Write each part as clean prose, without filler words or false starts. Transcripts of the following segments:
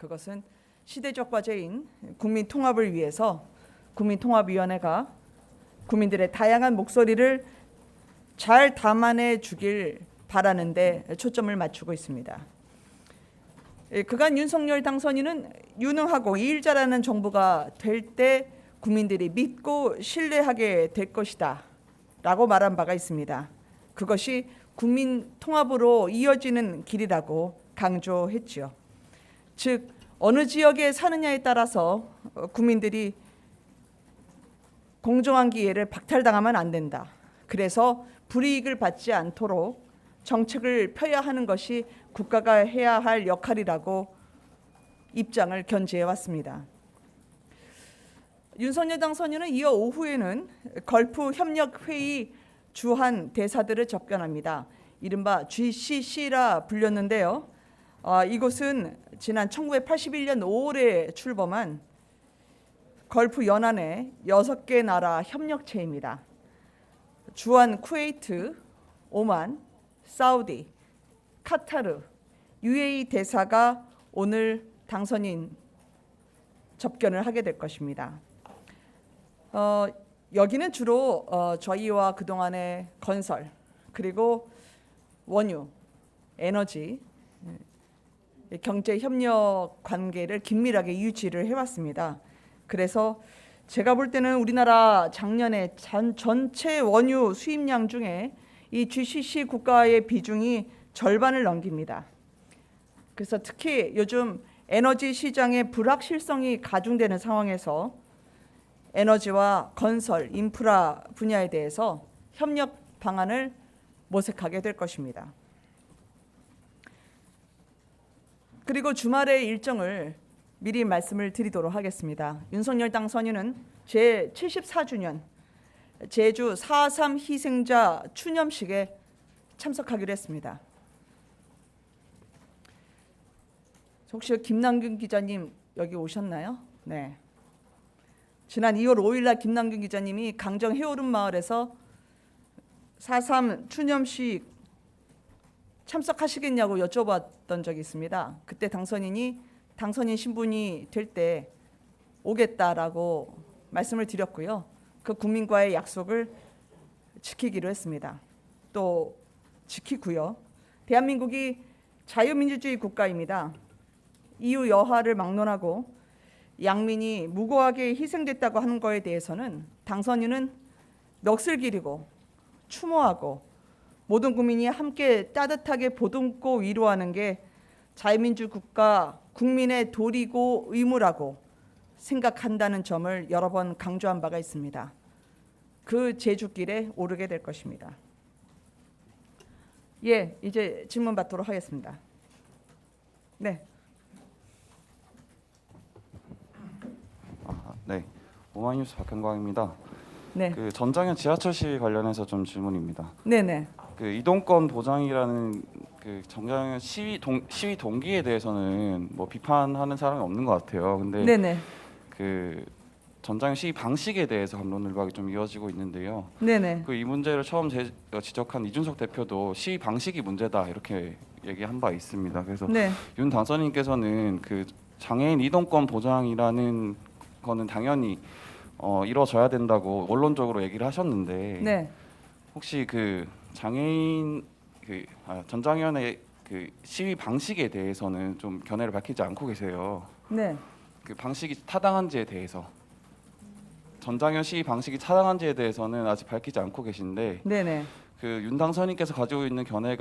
그것은 시대적 과제인 국민 통합을 위해서 국민통합위원회가 국민들의 다양한 목소리를 잘 담아내 주길 바라는 데 초점을 맞추고 있습니다. 그간 윤석열 당선인은 유능하고 일 잘하는 정부가 될 때 국민들이 믿고 신뢰하게 될 것이다 라고 말한 바가 있습니다. 그것이 국민 통합으로 이어지는 길이라고 강조했지요. 즉 어느 지역에 사느냐에 따라서 국민들이 공정한 기회를 박탈당하면 안 된다. 그래서 불이익을 받지 않도록 정책을 펴야 하는 것이 국가가 해야 할 역할이라고 입장을 견지해 왔습니다. 윤석열 당선인은 이어 오후에는 걸프 협력회의 주한 대사들을 접견합니다. 이른바 GCC라 불렸는데요. 이곳은 지난 1981년 5월에 출범한 걸프 연안의 6개 나라 협력체입니다. 주한, 쿠웨이트, 오만, 사우디, 카타르, UAE 대사가 오늘 당선인 접견을 하게 될 것입니다. 여기는 주로 저희와 그동안의 건설 그리고 원유, 에너지, 경제 협력 관계를 긴밀하게 유지를 해왔습니다. 그래서 제가 볼 때는 우리나라 작년에 전체 원유 수입량 중에 이 GCC 국가의 비중이 절반을 넘깁니다. 그래서 특히 요즘 에너지 시장의 불확실성이 가중되는 상황에서 에너지와 건설, 인프라 분야에 대해서 협력 방안을 모색하게 될 것입니다. 그리고 주말의 일정을 미리 말씀을 드리도록 하겠습니다. 윤석열 당선인은 제74주년 제주 4.3 희생자 추념식에 참석하기로 했습니다. 혹시 김남균 기자님 여기 오셨나요? 네. 지난 2월 5일 날 김남균 기자님이 강정 해오름 마을에서 4.3 추념식 참석하시겠냐고 여쭤봤던 적이 있습니다. 그때 당선인 신분이 될 때 오겠다라고 말씀을 드렸고요. 그 국민과의 약속을 지키기로 했습니다. 또 지키고요. 대한민국이 자유민주주의 국가입니다. 이유 여하를 막론하고 양민이 무고하게 희생됐다고 하는 거에 대해서는 당선인은 넋을 기리고 추모하고 모든 국민이 함께 따뜻하게 보듬고 위로하는 게 자유민주 국가 국민의 도리고 의무라고 생각한다는 점을 여러 번 강조한 바가 있습니다. 그 제주길에 오르게 될 것입니다. 예, 이제 질문 받도록 하겠습니다. 네. 네, 오마이뉴스 박현광입니다. 네. 그 전장현 지하철시 관련해서 좀 질문입니다. 네네. 그 이동권 보장이라는 그 전장현 시위 동기에 대해서는 뭐 비판하는 사람이 없는 것 같아요. 근데 네네. 그 전장현 시위 방식에 대해서 갑론을박이 좀 이어지고 있는데요. 네네. 그 이 문제를 처음 지적한 이준석 대표도 시위 방식이 문제다 이렇게 얘기한 바 있습니다. 그래서 네. 윤 당선인께서는 그 장애인 이동권 보장이라는 거는 당연히 이루어져야 된다고 원론적으로 얘기를 하셨는데 네. 혹시 그 장애인 전장현의 그 시위 방식에 대해서는 좀 견해를 밝히지 않고 계세요. 네. 그 방식이 타당한지에 대해서 전장현 시위 방식이 타당한지에 대해서는 아직 밝히지 않고 계신데 네네. 그 윤 당선인께서 가지고 있는 견해에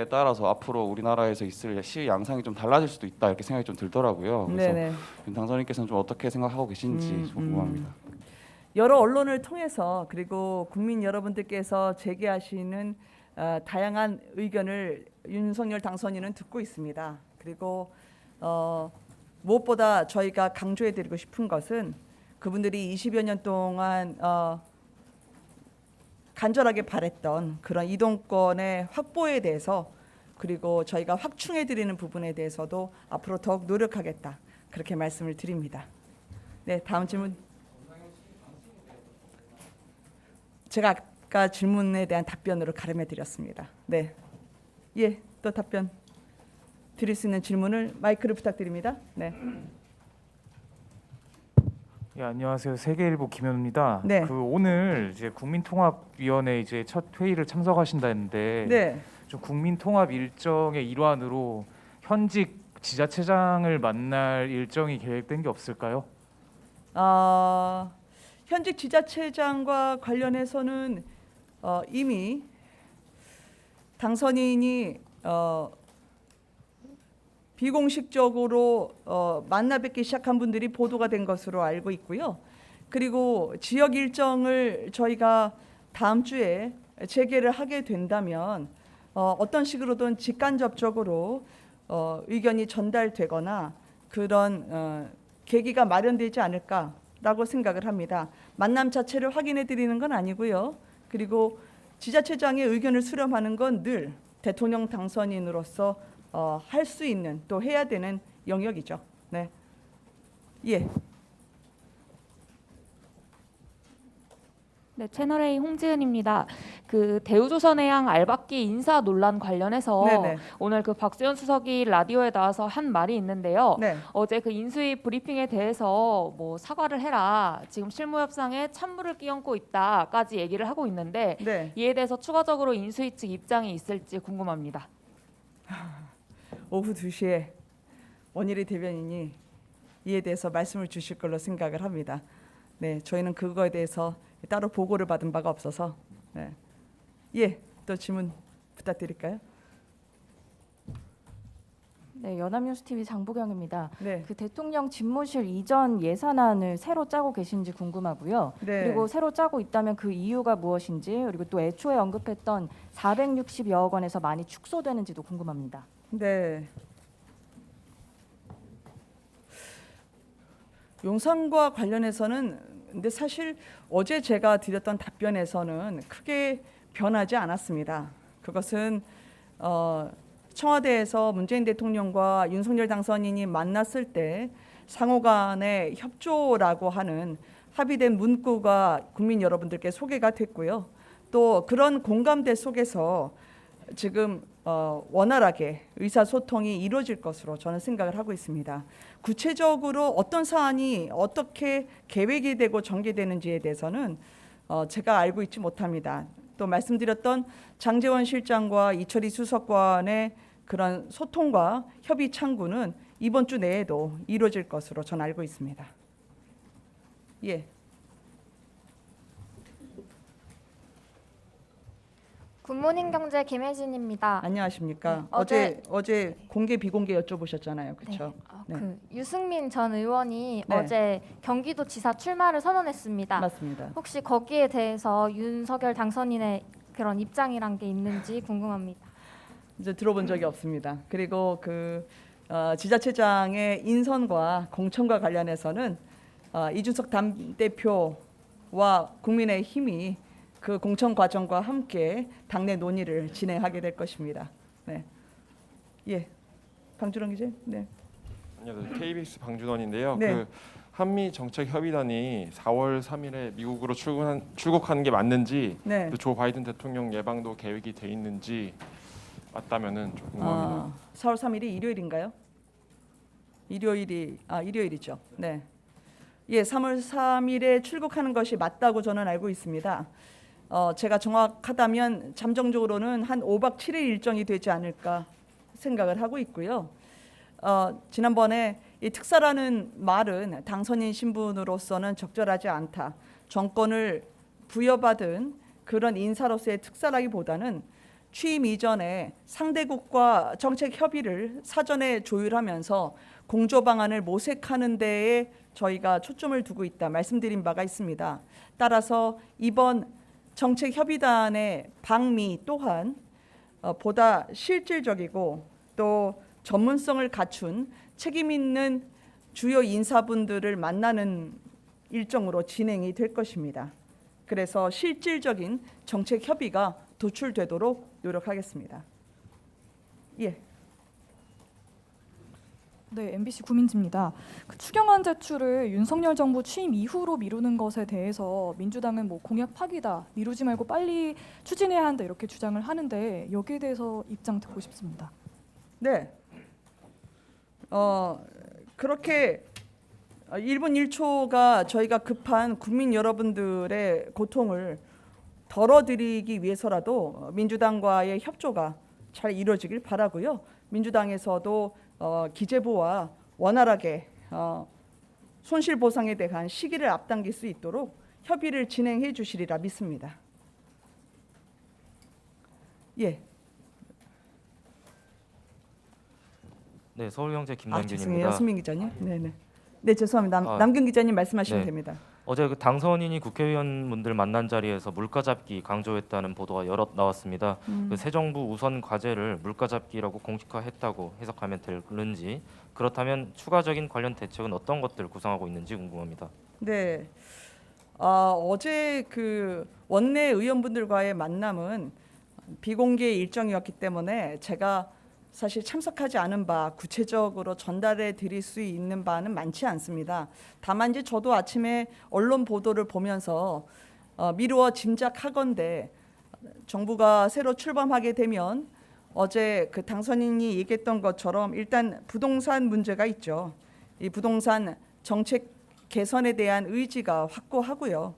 따라서 앞으로 우리나라에서 있을 시위 양상이 좀 달라질 수도 있다 이렇게 생각이 좀 들더라고요. 그래서 네네. 윤 당선인께서는 좀 어떻게 생각하고 계신지 좀 궁금합니다. 여러 언론을 통해서 그리고 국민 여러분들께서 제기하시는 다양한 의견을 윤석열 당선인은 듣고 있습니다. 그리고 무엇보다 저희가 강조해드리고 싶은 것은 그분들이 20여 년 동안 간절하게 바랬던 그런 이동권의 확보에 대해서 그리고 저희가 확충해드리는 부분에 대해서도 앞으로 더욱 노력하겠다 그렇게 말씀을 드립니다. 네, 다음 질문. 제가 아까 질문에 대한 답변으로 가름해드렸습니다. 네, 예, 또 답변. 드릴 수 있는 질문을 마이크를 부탁드립니다. 네. 예, 안녕하세요. 세계일보 김현우입니다. 네. 오늘 이제 국민통합위원회 이제 첫 회의를 참석하신다는데 네. 좀 국민통합 일정의 일환으로 현직 지자체장을 만날 일정이 계획된 게 없을까요? 현직 지자체장과 관련해서는 이미 당선인이 비공식적으로 만나 뵙기 시작한 분들이 보도가 된 것으로 알고 있고요. 그리고 지역 일정을 저희가 다음 주에 재개를 하게 된다면 어떤 식으로든 직간접적으로 의견이 전달되거나 그런 계기가 마련되지 않을까라고 생각을 합니다. 만남 자체를 확인해 드리는 건 아니고요. 그리고 지자체장의 의견을 수렴하는 건 늘 대통령 당선인으로서 할 수 있는 또 해야 되는 영역이죠. 네. 예. 네, 채널A 홍지은입니다. 그 대우조선해양 알박기 인사 논란 관련해서 네네. 오늘 그 박수현 수석이 라디오에 나와서 한 말이 있는데요. 네. 어제 그 인수위 브리핑에 대해서 뭐 사과를 해라. 지금 실무 협상에 찬물을 끼얹고 있다까지 얘기를 하고 있는데 네. 이에 대해서 추가적으로 인수위 측 입장이 있을지 궁금합니다. 오후 2시에 원일이 대변인이 이에 대해서 말씀을 주실 걸로 생각을 합니다. 네, 저희는 그거에 대해서 따로 보고를 받은 바가 없어서 네. 예, 또 질문 부탁드릴까요? 네, 연합뉴스TV 장보경입니다. 네. 그 대통령 집무실 이전 예산안을 새로 짜고 계신지 궁금하고요. 네. 그리고 새로 짜고 있다면 그 이유가 무엇인지, 그리고 또 애초에 언급했던 460여억 원에서 많이 축소되는지도 궁금합니다. 네. 용산과 관련해서는 근데 사실 어제 제가 드렸던 답변에서는 크게 변하지 않았습니다. 그것은 청와대에서 문재인 대통령과 윤석열 당선인이 만났을 때 상호간의 협조라고 하는 합의된 문구가 국민 여러분들께 소개가 됐고요. 또 그런 공감대 속에서 지금 원활하게 의사소통이 이루어질 것으로 저는 생각을 하고 있습니다. 구체적으로 어떤 사안이 어떻게 계획이 되고 전개되는지에 대해서는 제가 알고 있지 못합니다. 또 말씀드렸던 장제원 실장과 이철희 수석관의 그런 소통과 협의 창구는 이번 주 내에도 이루어질 것으로 저는 알고 있습니다. 예. 굿모닝 경제 김혜진입니다. 안녕하십니까. 네, 어제 공개 비공개 여쭤보셨잖아요. 그렇죠? 네. 그 유승민 전 의원이 네. 어제 경기도지사 출마를 선언했습니다. 맞습니다. 혹시 거기에 대해서 윤석열 당선인의 그런 입장이란 게 있는지 궁금합니다. 이제 들어본 적이 없습니다. 그리고 그 지자체장의 인선과 공천과 관련해서는 이준석 당대표와 국민의힘이 그 공천 과정과 함께 당내 논의를 진행하게 될 것입니다. 네, 예, 방준원 기자. 네, 안녕하세요. KBS 방준원인데요. 네. 그 한미 정책 협의단이 4월 3일에 미국으로 출국하는 게 맞는지, 네. 또 조 바이든 대통령 예방도 계획이 돼 있는지 맞다면은 좀 궁금합니다. 4월 3일이 일요일인가요? 일요일이죠. 네. 예, 3월 3일에 출국하는 것이 맞다고 저는 알고 있습니다. 제가 정확하다면 잠정적으로는 한 5박 7일 일정이 되지 않을까 생각을 하고 있고요. 지난번에 이 특사라는 말은 당선인 신분으로서는 적절하지 않다. 정권을 부여받은 그런 인사로서의 특사라기보다는 취임 이전에 상대국과 정책 협의를 사전에 조율하면서 공조 방안을 모색하는 데에 저희가 초점을 두고 있다 말씀드린 바가 있습니다. 따라서 이번 정책협의단의 방미 또한 보다 실질적이고 또 전문성을 갖춘 책임 있는 주요 인사분들을 만나는 일정으로 진행이 될 것입니다. 그래서 실질적인 정책 협의가 도출되도록 노력하겠습니다. 예. 네, MBC 구민지입니다. 그 추경안 제출을 윤석열 정부 취임 이후로 미루는 것에 대해서 민주당은 뭐 공약 파기다, 미루지 말고 빨리 추진해야 한다 이렇게 주장을 하는데 여기에 대해서 입장 듣고 싶습니다. 네. 그렇게 1분 1초가 저희가 급한 국민 여러분들의 고통을 덜어드리기 위해서라도 민주당과의 협조가 잘 이루어지길 바라고요. 민주당에서도 기재부와 원활하게 손실보상에 대한 시기를 앞당길 수 있도록 협의를 진행해 주시리라 믿습니다. 예. 네, 서울경제 죄송해요, 김남균입니다. 수민 기자님. 네네. 네, 죄송합니다. 남균 기자님 말씀하시면 네. 됩니다. 어제 그 당선인이 국회의원분들 만난 자리에서 물가잡기 강조했다는 보도가 여럿 나왔습니다. 그 새 정부 우선 과제를 물가잡기라고 공식화했다고 해석하면 되는지, 그렇다면 추가적인 관련 대책은 어떤 것들 구상하고 있는지 궁금합니다. 네. 어제 그 원내 의원분들과의 만남은 비공개 일정이었기 때문에 제가 사실 참석하지 않은 바 구체적으로 전달해 드릴 수 있는 바는 많지 않습니다. 다만 이제 저도 아침에 언론 보도를 보면서 미루어 짐작하건대 정부가 새로 출범하게 되면 어제 그 당선인이 얘기했던 것처럼 일단 부동산 문제가 있죠. 이 부동산 정책 개선에 대한 의지가 확고하고요.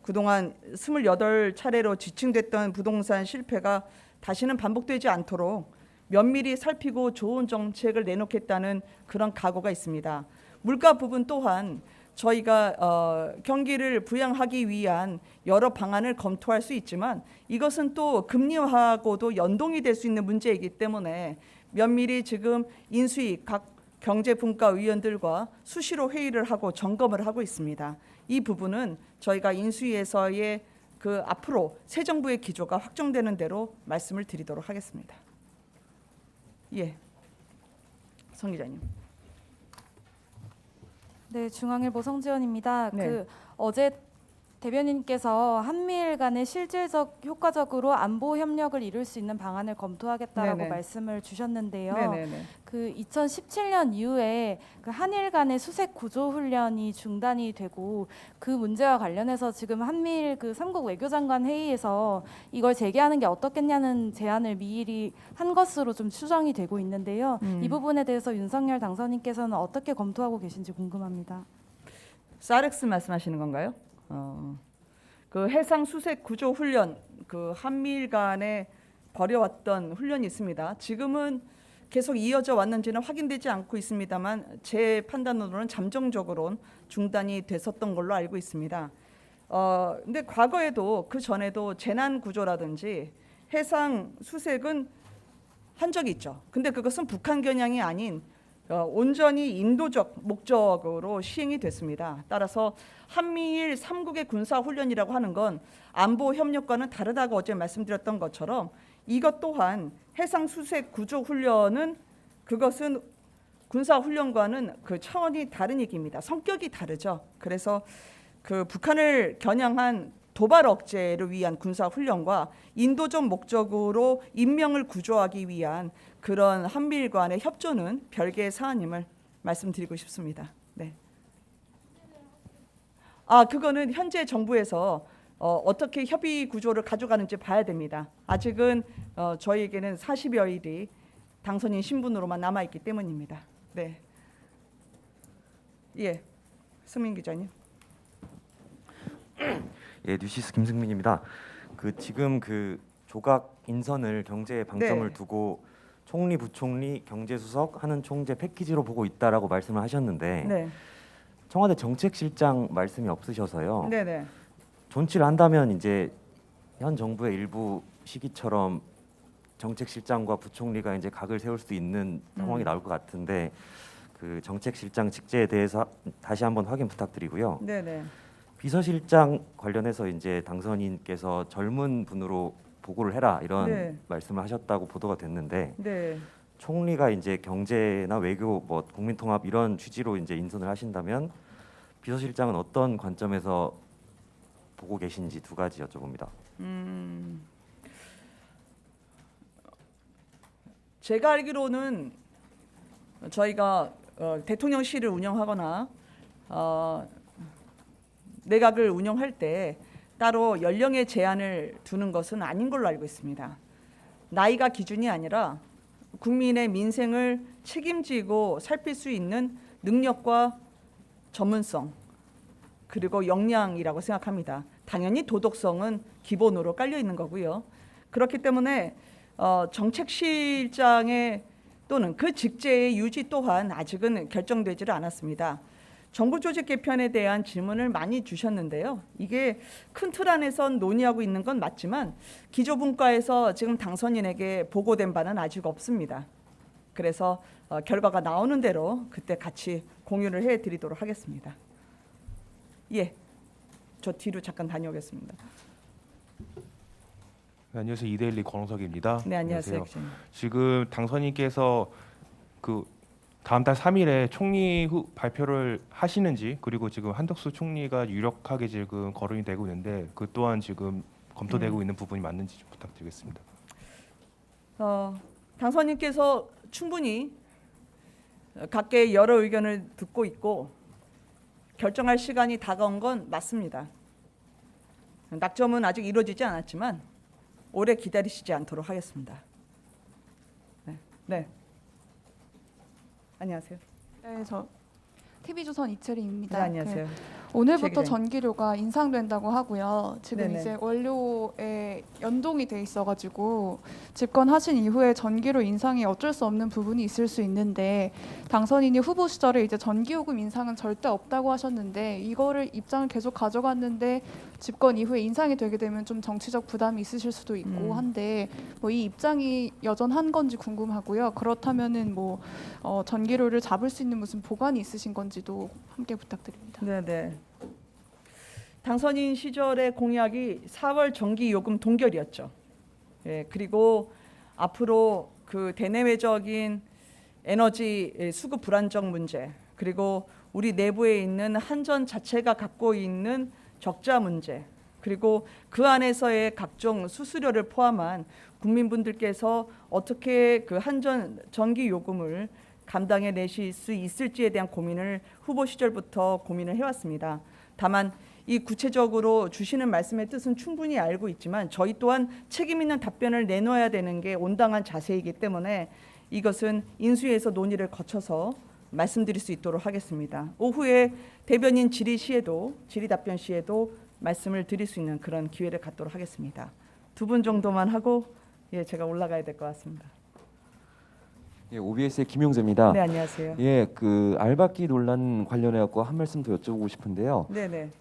그동안 28차례로 지칭됐던 부동산 실패가 다시는 반복되지 않도록 면밀히 살피고 좋은 정책을 내놓겠다는 그런 각오가 있습니다. 물가 부분 또한 저희가 경기를 부양하기 위한 여러 방안을 검토할 수 있지만 이것은 또 금리하고도 연동이 될 수 있는 문제이기 때문에 면밀히 지금 인수위 각 경제분과위원들과 수시로 회의를 하고 점검을 하고 있습니다. 이 부분은 저희가 인수위에서의 그 앞으로 새 정부의 기조가 확정되는 대로 말씀을 드리도록 하겠습니다. 예, 성 기자님. 네, 중앙일보 성지연입니다. 네. 어제 대변인께서 한미일 간의 실질적 효과적으로 안보 협력을 이룰 수 있는 방안을 검토하겠다라고 네네. 말씀을 주셨는데요. 네네네. 그 2017년 이후에 그 한일 간의 수색 구조 훈련이 중단이 되고 그 문제와 관련해서 지금 한미일 그 3국 외교장관 회의에서 이걸 재개하는 게 어떻겠냐는 제안을 미리 한 것으로 좀 추정이 되고 있는데요. 이 부분에 대해서 윤석열 당선인께서는 어떻게 검토하고 계신지 궁금합니다. 사렉스 말씀하시는 건가요? 그 해상 수색 구조 훈련, 그 한미일 간에 벌여왔던 훈련이 있습니다. 지금은 계속 이어져 왔는지는 확인되지 않고 있습니다만 제 판단으로는 잠정적으로는 중단이 됐었던 걸로 알고 있습니다. 근데 과거에도 그 전에도 재난 구조라든지 해상 수색은 한 적이 있죠. 근데 그것은 북한 겨냥이 아닌 온전히 인도적 목적으로 시행이 됐습니다. 따라서 한미일 3국의 군사훈련이라고 하는 건 안보 협력과는 다르다고 어제 말씀드렸던 것처럼 이것 또한 해상수색 구조훈련은 그것은 군사훈련과는 그 차원이 다른 얘기입니다. 성격이 다르죠. 그래서 그 북한을 겨냥한 도발 억제를 위한 군사훈련과 인도적 목적으로 인명을 구조하기 위한 그런 한미일 간의 협조는 별개의 사안임을 말씀드리고 싶습니다. 네. 그거는 현재 정부에서 어떻게 협의 구조를 가져가는지 봐야 됩니다. 아직은 저희에게는 40여일이 당선인 신분으로만 남아있기 때문입니다. 네. 예, 승민 기자님. 예, 뉴시스 김승민입니다. 그 지금 그 조각 인선을 경제에 방점을 네. 두고 총리, 부총리, 경제수석 하는 총재 패키지로 보고 있다라고 말씀을 하셨는데 네. 청와대 정책실장 말씀이 없으셔서요. 네네. 존치를 한다면 이제 현 정부의 일부 시기처럼 정책실장과 부총리가 이제 각을 세울 수 있는 상황이 나올 것 같은데 그 정책실장 직제에 대해서 다시 한번 확인 부탁드리고요. 네네. 비서실장 관련해서 이제 당선인께서 젊은 분으로 보고를 해라 이런 네. 말씀을 하셨다고 보도가 됐는데 네. 총리가 이제 경제나 외교, 뭐 국민통합 이런 취지로 이제 인선을 하신다면 비서실장은 어떤 관점에서 보고 계신지 두 가지 여쭤봅니다. 제가 알기로는 저희가 대통령실을 운영하거나 내각을 운영할 때 따로 연령의 제한을 두는 것은 아닌 걸로 알고 있습니다. 나이가 기준이 아니라 국민의 민생을 책임지고 살필 수 있는 능력과 전문성 그리고 역량이라고 생각합니다. 당연히 도덕성은 기본으로 깔려 있는 거고요. 그렇기 때문에 정책실장의 또는 그 직제의 유지 또한 아직은 결정되지를 않았습니다. 정부 조직 개편에 대한 질문을 많이 주셨는데요. 이게 큰 틀 안에선 논의하고 있는 건 맞지만 기조분과에서 지금 당선인에게 보고된 바는 아직 없습니다. 그래서 결과가 나오는 대로 그때 같이 공유를 해드리도록 하겠습니다. 예, 저 뒤로 잠깐 다녀오겠습니다. 네, 안녕하세요. 이데일리 권홍석입니다. 네, 안녕하세요. 기자님. 지금 당선인께서 그 다음 달 3일에 총리 후 발표를 하시는지 그리고 지금 한덕수 총리가 유력하게 지금 거론이 되고 있는데 그 또한 지금 검토되고 있는 부분이 맞는지 좀 부탁드리겠습니다. 당선인께서 충분히 각계의 여러 의견을 듣고 있고 결정할 시간이 다가온 건 맞습니다. 낙점은 아직 이루어지지 않았지만 오래 기다리시지 않도록 하겠습니다. 네. 안녕하세요. 네, 저 TV조선 이채리입니다. 네, 안녕하세요. 오늘부터 전기료가 인상된다고 하고요. 지금 네네. 이제 원료에 연동이 돼 있어가지고 집권하신 이후에 전기료 인상이 어쩔 수 없는 부분이 있을 수 있는데 당선인이 후보 시절에 이제 전기요금 인상은 절대 없다고 하셨는데 이거를 입장을 계속 가져갔는데 집권 이후에 인상이 되게 되면 좀 정치적 부담이 있으실 수도 있고 한데 뭐 이 입장이 여전한 건지 궁금하고요. 그렇다면은 뭐 전기료를 잡을 수 있는 무슨 보관이 있으신 건지도 함께 부탁드립니다. 네네. 당선인 시절의 공약이 4월 전기요금 동결이었죠. 예, 그리고 앞으로 그 대내외적인 에너지 수급 불안정 문제 그리고 우리 내부에 있는 한전 자체가 갖고 있는 적자 문제 그리고 그 안에서의 각종 수수료를 포함한 국민분들께서 어떻게 그 한전 전기요금을 감당해 내실 수 있을지에 대한 고민을 후보 시절부터 고민을 해왔습니다. 다만 이 구체적으로 주시는 말씀의 뜻은 충분히 알고 있지만 저희 또한 책임 있는 답변을 내놓아야 되는 게 온당한 자세이기 때문에 이것은 인수위에서 논의를 거쳐서 말씀드릴 수 있도록 하겠습니다. 오후에 대변인 질의 답변 시에도 말씀을 드릴 수 있는 그런 기회를 갖도록 하겠습니다. 2분 정도만 하고 제가 올라가야 될 것 같습니다. 예, OBS의 김용재입니다. 네, 안녕하세요. 예, 그 알박기 논란 관련해 갖고 한 말씀 더 여쭤보고 싶은데요. 네네.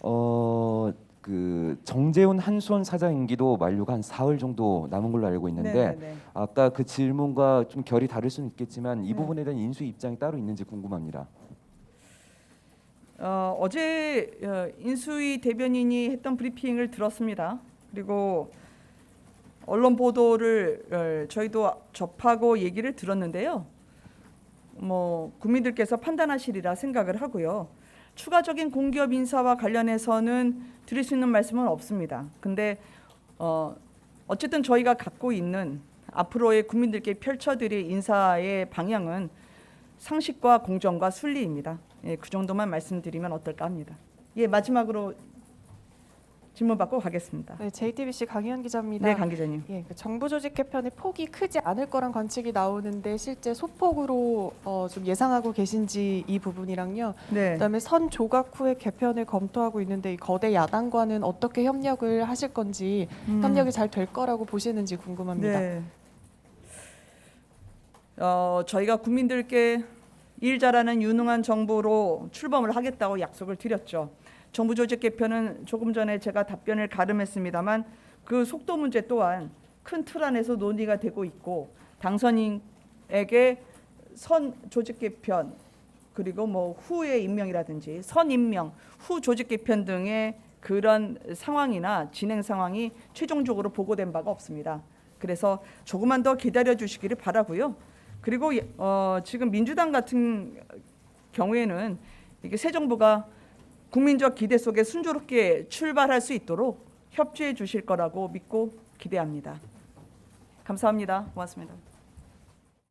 그 정재훈 한수원 사장 임기도 만료가 한 4월 정도 남은 걸로 알고 있는데 네네네. 아까 그 질문과 좀 결이 다를 수는 있겠지만 이 부분에 대한 인수 입장이 따로 있는지 궁금합니다. 어제 인수위 대변인이 했던 브리핑을 들었습니다. 그리고 언론 보도를 저희도 접하고 얘기를 들었는데요. 뭐 국민들께서 판단하시리라 생각을 하고요. 추가적인 공기업 인사와 관련해서는 드릴 수 있는 말씀은 없습니다. 근데 어쨌든 저희가 갖고 있는 앞으로의 국민들께 펼쳐드릴 인사의 방향은 상식과 공정과 순리입니다. 예, 그 정도만 말씀드리면 어떨까 합니다. 예, 마지막으로 질문 받고 가겠습니다. 네, JTBC 강희연 기자입니다. 네, 강 기자님. 예, 그 정부 조직 개편의 폭이 크지 않을 거란 관측이 나오는데 실제 소폭으로 좀 예상하고 계신지 이 부분이랑요. 네. 그다음에 선 조각 후에 개편을 검토하고 있는데 이 거대 야당과는 어떻게 협력을 하실 건지 협력이 잘 될 거라고 보시는지 궁금합니다. 네. 저희가 국민들께 일 잘하는 유능한 정부로 출범을 하겠다고 약속을 드렸죠. 정부 조직 개편은 조금 전에 제가 답변을 가름했습니다만 그 속도 문제 또한 큰 틀 안에서 논의가 되고 있고 당선인에게 선 조직 개편 그리고 뭐 후의 임명이라든지 선 임명, 후 조직 개편 등의 그런 상황이나 진행 상황이 최종적으로 보고된 바가 없습니다. 그래서 조금만 더 기다려 주시기를 바라고요. 그리고 지금 민주당 같은 경우에는 이게 새 정부가 국민적 기대 속에 순조롭게 출발할 수 있도록 협조해 주실 거라고 믿고 기대합니다. 감사합니다. 고맙습니다.